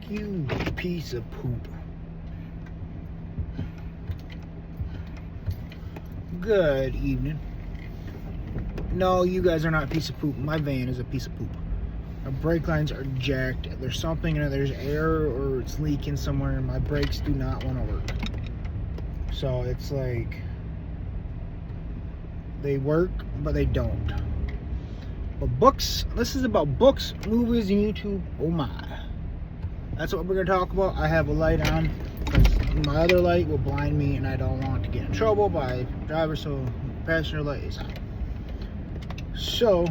You piece of poop. Good evening. No, you guys are not a piece of poop. My van is a piece of poop. Our brake lines are jacked. There's something in it. There's air or it's leaking somewhere, and my brakes do not want to work. So it's like they work, but they don't. But books, this is about books, movies, and YouTube. Oh my. That's what we're going to talk about. I have a light on because my other light will blind me, and I don't want to get in trouble by driver, so passenger light is on. So,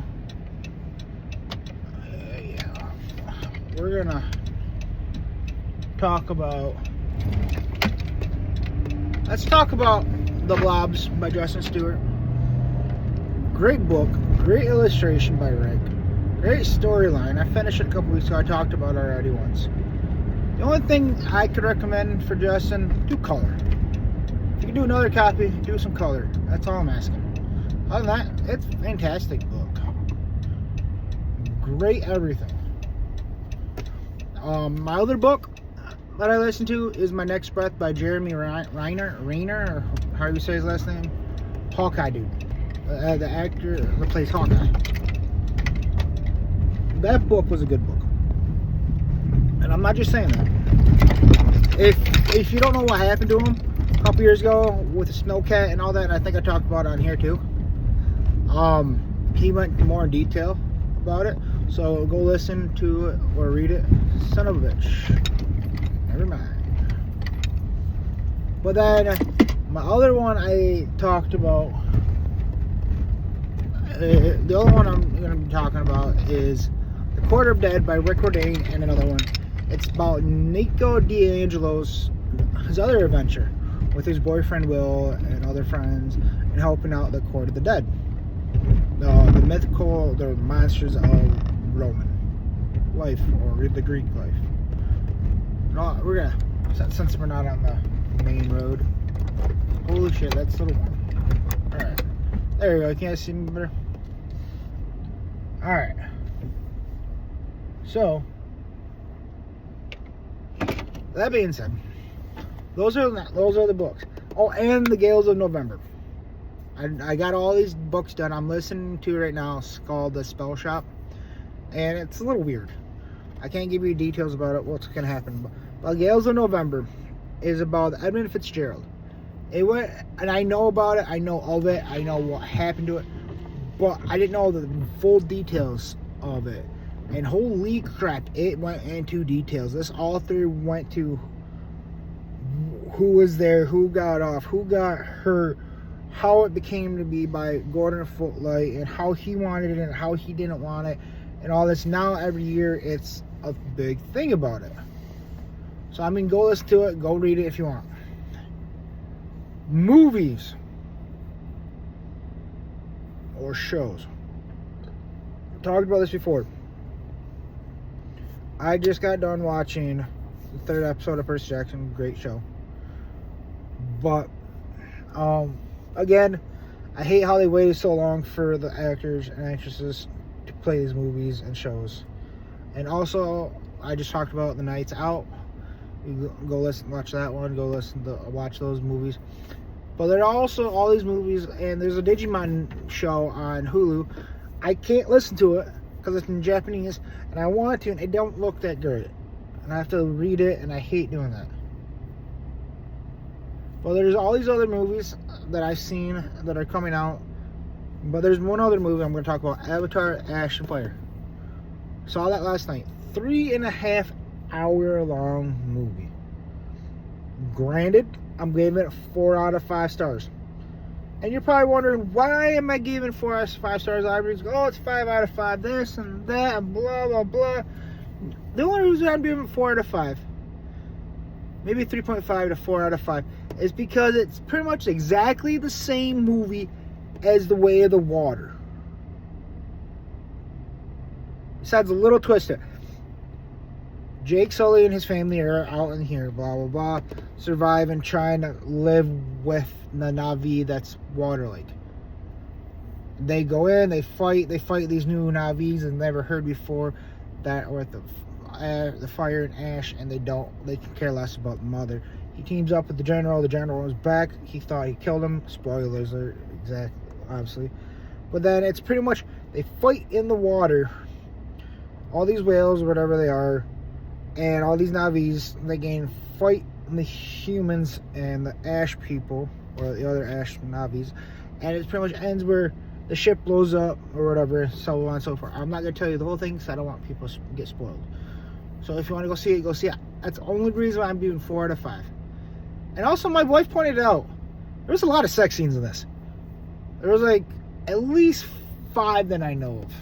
yeah, we're going to talk about, let's talk about The Blobs by Justin Stewart. Great book, great illustration by Rick, great storyline. I finished it a couple weeks ago. I talked about it already once. The only thing I could recommend for Justin, do color. If you can do another copy, do some color. That's all I'm asking. Other than that, it's a fantastic book. Great everything. My other book that I listen to is My Next Breath by Jeremy Renner, or however you say his last name. Hawkeye dude. The actor that plays Hawkeye. That book was a good book. And I'm not just saying that. If you don't know what happened to him a couple years ago with the snowcat and all that, and I think I talked about it on here too. He went more in detail about it. So go listen to it or read it. Son of a bitch. Never mind. But then my other one I talked about. The other one I'm going to be talking about is The Quarter of Dead by Rick Ordain, and another one. It's about Nico D'Angelo's his other adventure with his boyfriend Will and other friends and helping out the Court of the Dead. The mythical, the monsters of Roman life, or the Greek life. No, we're gonna, since we're not on the main road. Holy shit, that's a little one. Alright. There you go, can you guys see me better? Alright. So, that being said, those are the books. Oh, and The Gales of November. I got all these books done. I'm listening to it right now. It's called The Spell Shop. And it's a little weird. I can't give you details about it, what's going to happen. But Gales of November is about Edmund Fitzgerald. It went, and I know about it. I know of it. I know what happened to it. But I didn't know the full details of it. And holy crap, it went into details. This author went to who was there, who got off, who got hurt, how it became to be by Gordon Footlight, and how he wanted it and how he didn't want it, and all this. Now every year it's a big thing about it. So I mean, go listen to it, go read it if you want. Movies or shows. I talked about this before. I just got done watching the third episode of Percy Jackson. Great show. But again, I hate how they waited so long for the actors and actresses to play these movies and shows. And also, I just talked about The Nights Out. You go listen, watch that one. Go listen to watch those movies. But there are also all these movies, and there's a Digimon show on Hulu. I can't listen to it because it's in Japanese, and I want to, and it don't look that good. And I have to read it, and I hate doing that. Well, there's all these other movies that I've seen that are coming out. But there's one other movie I'm going to talk about, Avatar: Ash and Fire. Saw that last night. 3.5 hour long movie. Granted, I'm giving it 4 out of 5 stars. And you're probably wondering, why am I giving 4 out of 5 stars? Everybody's go, oh, it's 5 out of 5, this and that, and blah, blah, blah. The only reason I'm giving 4 out of 5, maybe 3.5 to 4 out of 5, is because it's pretty much exactly the same movie as The Way of the Water. Besides a little twist there. Jake Sully and his family are out in here, blah, blah, blah, surviving, trying to live with the Na'vi that's water-like. They go in, they fight these new Na'vis I've never heard before, that, or the fire and ash, and they can care less about the mother. He teams up with the general. The general was back. He thought he killed him. Spoilers are exact, obviously. But then it's pretty much they fight in the water. All these whales, or whatever they are, and all these Navis, they fight the humans and the ash people, or the other ash Navis, and it pretty much ends where the ship blows up or whatever, so on and so forth. I'm not gonna tell you the whole thing because I don't want people to get spoiled. So if you want to go see it, go see it. That's the only reason why I'm giving 4 out of 5. And also, my wife pointed out there was a lot of sex scenes in this. There was like at least 5 that I know of,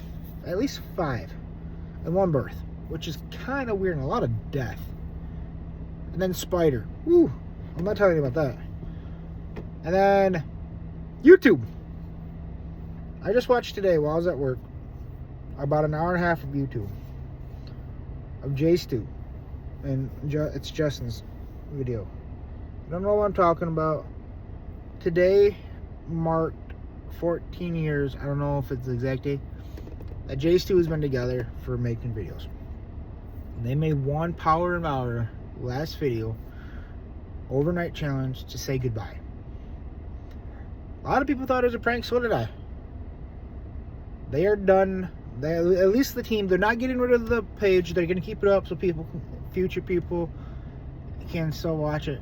at least 5, and 1 birth, which is kind of weird, and a lot of death. And then spider. Woo! I'm not telling you about that. And then YouTube. I just watched today while I was at work about an hour and a half of YouTube of Jay Stu, and it's Justin's video. I don't know what I'm talking about. Today marked 14 years. I don't know if it's the exact date that Jay Stu has been together for making videos. And they made one Power and Hour last video overnight challenge to say goodbye. A lot of people thought it was a prank, so did I. They are done. At least the team, they're not getting rid of the page. They're going to keep it up so future people can still watch it.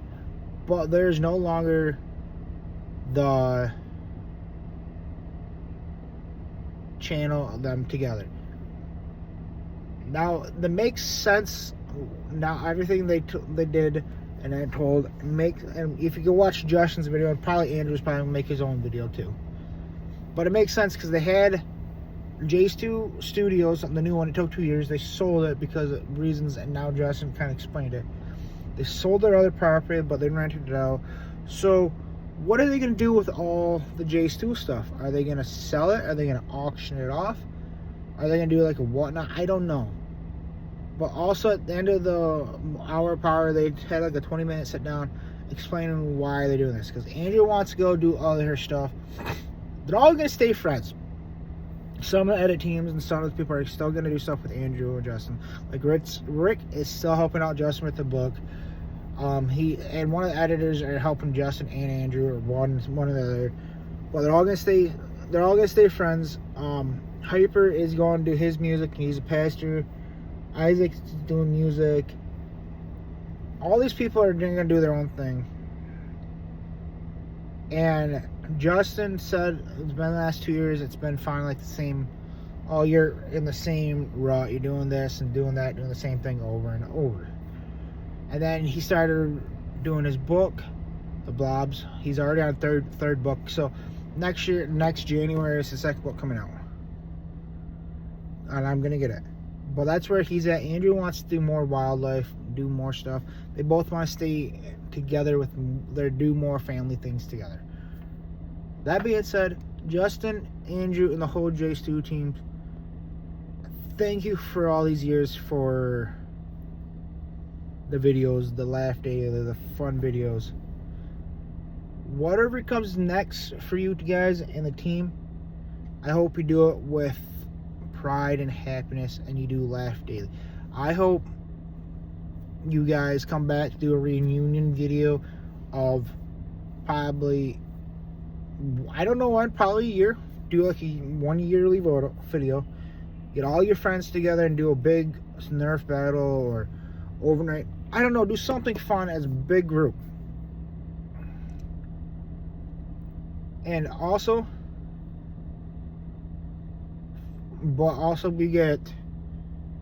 But there's no longer the channel of them together. Now, that makes sense. Now, everything they did and I told, and if you go watch Justin's video, and probably Andrew's probably going to make his own video too. But it makes sense because they had J2 Studios, the new one. It took 2 years. They sold it because of reasons, and now Justin kind of explained it. They sold their other property, but they rented it out. So, what are they going to do with all the J2 stuff? Are they going to sell it? Are they going to auction it off? Are they going to do like a whatnot? I don't know. But also at the end of the hour Power, they had like a 20-minute sit down explaining why they're doing this. Because Andrew wants to go do all her stuff. They're all going to stay friends. Some of the edit teams and some of the people are still going to do stuff with Andrew and Justin. Like Rick is still helping out Justin with the book. He and one of the editors are helping Justin and Andrew, or one or the other. But they're all going to stay. They're all going to stay friends. Hyper is going to do his music. He's a pastor. Isaac's doing music. All these people are going to do their own thing. And Justin said it's been the last 2 years. It's been fine, like the same. Oh, you're in the same rut. You're doing this and doing that, doing the same thing over and over. And then he started doing his book, The Blobs. He's already on third book. So next January is the second book coming out, and I'm gonna get it. But that's where he's at. Andrew wants to do more wildlife, do more stuff. They both want to stay together do more family things together. That being said, Justin, Andrew, and the whole J2 team, thank you for all these years for the videos, the laugh day, the fun videos. Whatever comes next for you guys and the team, I hope you do it with pride and happiness, and you do laugh daily. I hope you guys come back to do a reunion video of probably, I don't know when, probably a year. Do like a 1 yearly video. Get all your friends together and do a big Nerf battle or overnight. I don't know, do something fun as a big group. And also, we get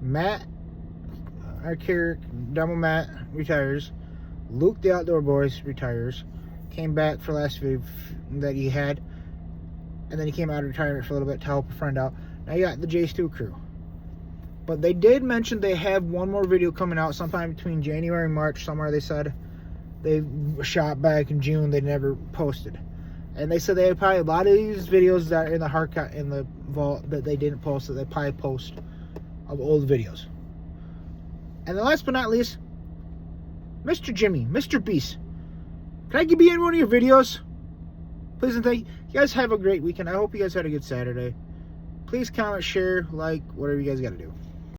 Matt, our character, Demo Matt, retires. Luke, the Outdoor Boys, retires. Came back for last video that he had. And then he came out of retirement for a little bit to help a friend out. Now you got the J2 crew. But they did mention they have one more video coming out sometime between January and March, somewhere. They said they shot back in June. They never posted. And they said they had probably a lot of these videos that are in the hard cut in the vault that they didn't post, that they probably post of old videos. And then last but not least, Mr. Jimmy, Mr. Beast. Can I be in one of your videos? Please and thank you. You guys have a great weekend. I hope you guys had a good Saturday. Please comment, share, like, whatever you guys got to do.